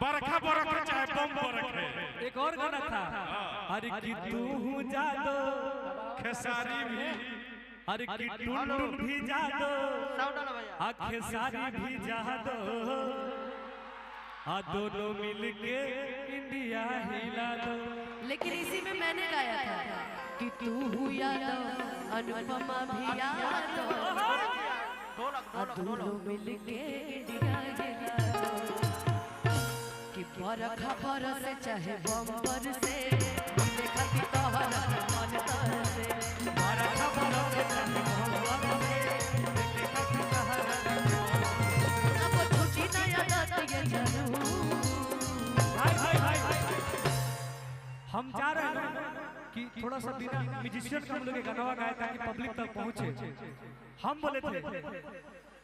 बरखा बरखा चाहे बम बरखे। एक और गाना था, अरे कि तू जादो खेसारी भी, अरे कि टुन भी जादो, खेसारी भी जादो, दोनों मिलके इंडिया हिला दो। लेकिन इसी में मैंने गाया था कि तू यादो अनुपमा भी यादो, दोनों मिलके इंडिया हिला दो। कि बरखा बरसे चाहे बम बरसे, देखा कि तोहरा मन तरसे। बरखा बरसे चाहे बम बरसे, देखा कि तोहरा मन तरसे। अब छुट्टी नया दाती ये जानू। हम चाह रहे हैं कि थोड़ा सा बिना म्यूजिशियन का हम लोग गाना गाए ताकि पब्लिक तक पहुंचे। हम बोले थे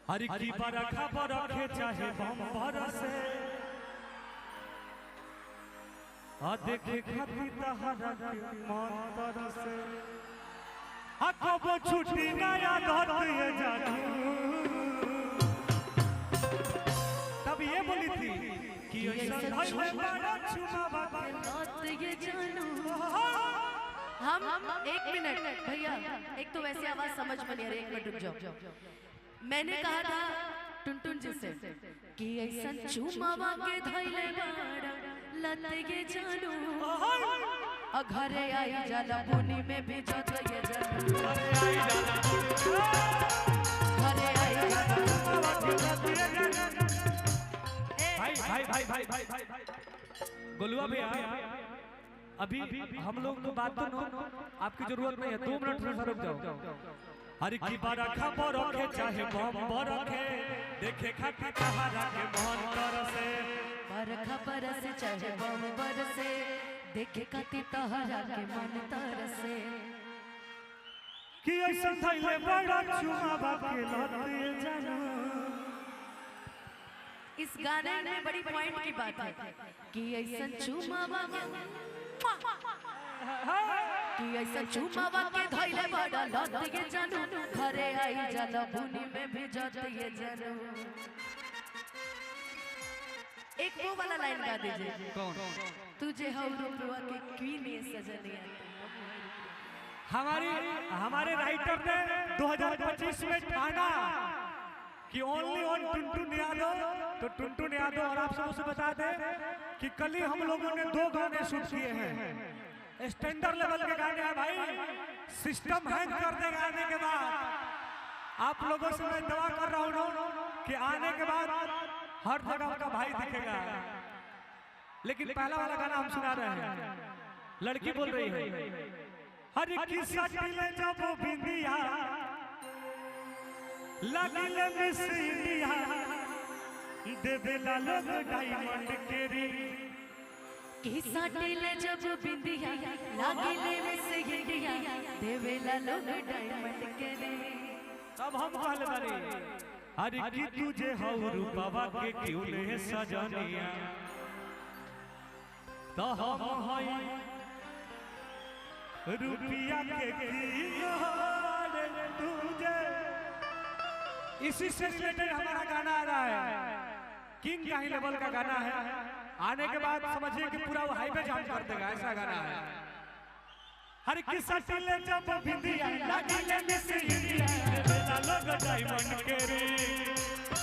अरे की बरखा बरखे चाहे बम बरसे, देखे खाती तहरा मन तरसे। कब छुट्टी नया दाती जानू। तब ये बोली थी कि हम एक मिनट भैया, एक तो वैसे आवाज समझ में नहीं आ रही, एक मिनट रुक जाओ। मैंने कहा था टुनटुन जी से कि ऐसा चुमावा के धैले बाड़ा लते जानू, घरे आई जाला पुनी में भी जत ये जानू, घरे आई भाई गोलुआ भैया, अभी हम लोग को बात तो आपकी जरूरत नहीं है, 2 मिनट में रुक जाओ। अरे की बरखा बरखे चाहे बम बरखे, देखे खातिर तहरा के मन तरसे। बरखा बरसे चाहे बम बरसे, देखे खातिर तहरा के मन तरसे। कि ऐसा थैले बड़ा चुमावा के लते जानू। इस गाने में बड़ी पॉइंट की बात है कि ऐसा चुमावा के धैले बड़ा लते जानू, घरे आई जाला भूनी में भी जते जानू। एक वो वाला लाइन गा दीजिए। कौन? तुझे रूपवा के क्वीन ये सजनिया। हमारे राइटर ने 2025 में ठाना कि ओनली ऑन टुनटुन यादव। तो टुनटुन यादव और आप सबसे बता दें कि कल ही हम लोगों ने 2 गाने शूट किए हैं, स्टैंडर्ड लेवल के गाने हैं भाई। सिस्टम हैंग कर दे गाने के बाद। आप लोगों से मैं दुआ कर रहा हूँ कि आने के बाद हर जगह का भाई दिखेगा। लेकिन पहला वाला गाना हम सुना रहे हैं, लड़की बोल रही है हर किस्सा दिले जब बिंदिया लगिले मिस इंडिया, देवेला लोग डायमंड के री। किस्सा दिले जब बिंदिया लगिले मिस इंडिया, देवेला लोग डायमंड के री। अब हम कहले बारी अरे कि तुझे हो रूपवा के क्यों ले सजनिया, तो हम हई रुपया के तुझे। इसी से रिलेटेड हमारा गाना आ रहा है, किंग का ही लेवल का गाना है। आने के बाद समझिए कि पूरा वो हाईवे जाम कर देगा, ऐसा गाना है। हर किस्सा टिले जब बिंदिया लगिले मिस इंडिया, देवेला लोग डायमंड के रे।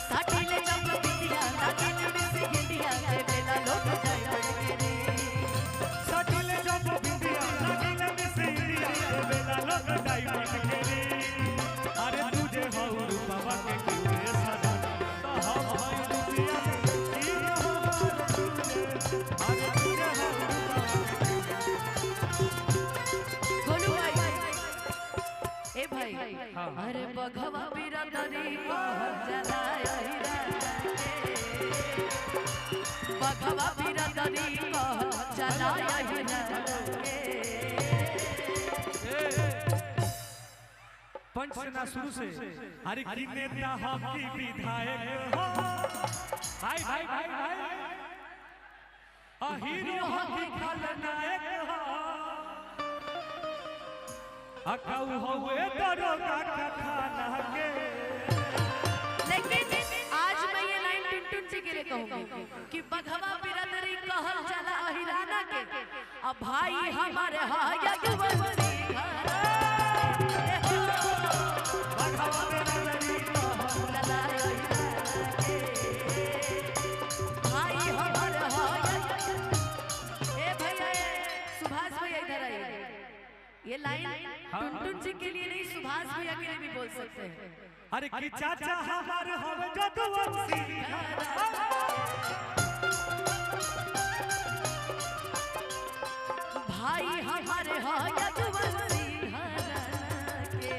साटिले जब बिंदिया लगिले मिस इंडिया, देवेला लोग डायमंड के रे। साटिले जब बिंदिया लगिले मिस इंडिया, देवेला लोग डायमंड के रे। अरे तुझे हो रूपवा के क्यों रे सदा, तो हम हई रुपया की हो तुझे। अरे तुझे हो ए भाई, अरे बघवा बिरादरी कहल जाला हिरा, बघवा बिरादरी कहल जाला हिरा। पंच से ना शुरू से अरे की नेता हो की विधायक हो, भाई भाई भाई भाई हीरो हो की खलनायक हो, अकाऊ हुए दरोगा का खाना के। लेकिन लिए कहूंगी कि बघवा बिरादरी कहल चला अहिराना के अब भाई हमारे यज्ञवंशी बघवा बिरादरी चला भाई हमारे ए भैया सुभाष भैया इधर आइए। ये लाइन टुनटुन जी के लिए नहीं, सुभाष भैया के लिए भी बोल सकते हैं। अरे कि चाचा हमार हवे जदुवंशी भाई हमारे यज्ञवंशी के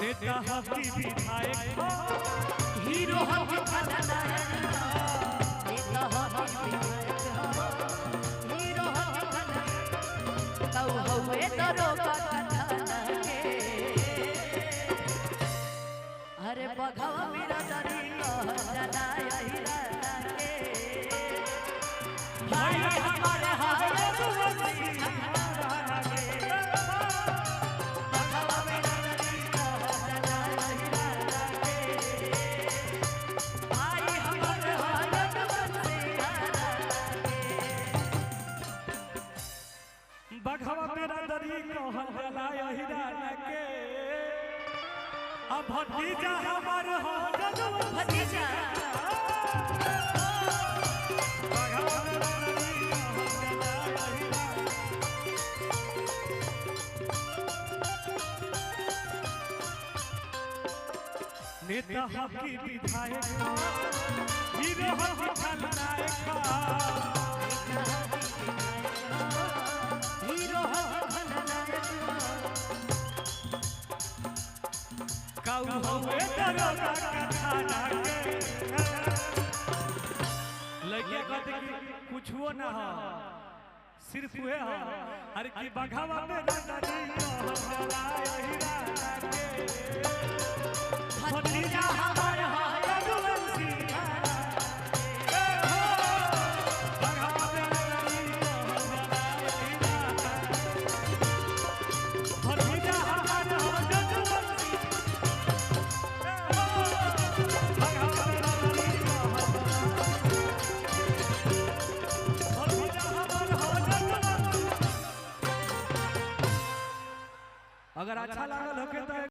नेता हकी विधायक हीरो हम खलनायक नेता हम हीरो हम खलनायक तौ हवे दरोगा कथना के अरे बघवा बिरादरी जनाय हिराना के भाई हमारे यज्ञवंशी बघवा बिरादरी जनाय हिराना के भाई हमारे यज्ञवंशी बघवा बिरादरी कहल जाला अहिराना के अब भतीजा हमार हो जदुवंशी भतीजा बघवा बिरादरी कहल जाला अहिराना नेता हकी विधायक हीरो हकी खलनायक हीरो खलनायक काऊ हवे दरोगा कथाना के लगिया कहते कि कुछो ना हो सिर्फ हुए हो अरे कि बघवा में बिरादरी कहल जाला अहिराना के भतीजा हमार हो यज्ञवंशी बघवा बिरादरी कहल जाला अहिराना भतीजा हमार हो यज्ञवंशी बघवा बिरादरी भतीजा हमार हो यज्ञवंशी। अगर अच्छा लगा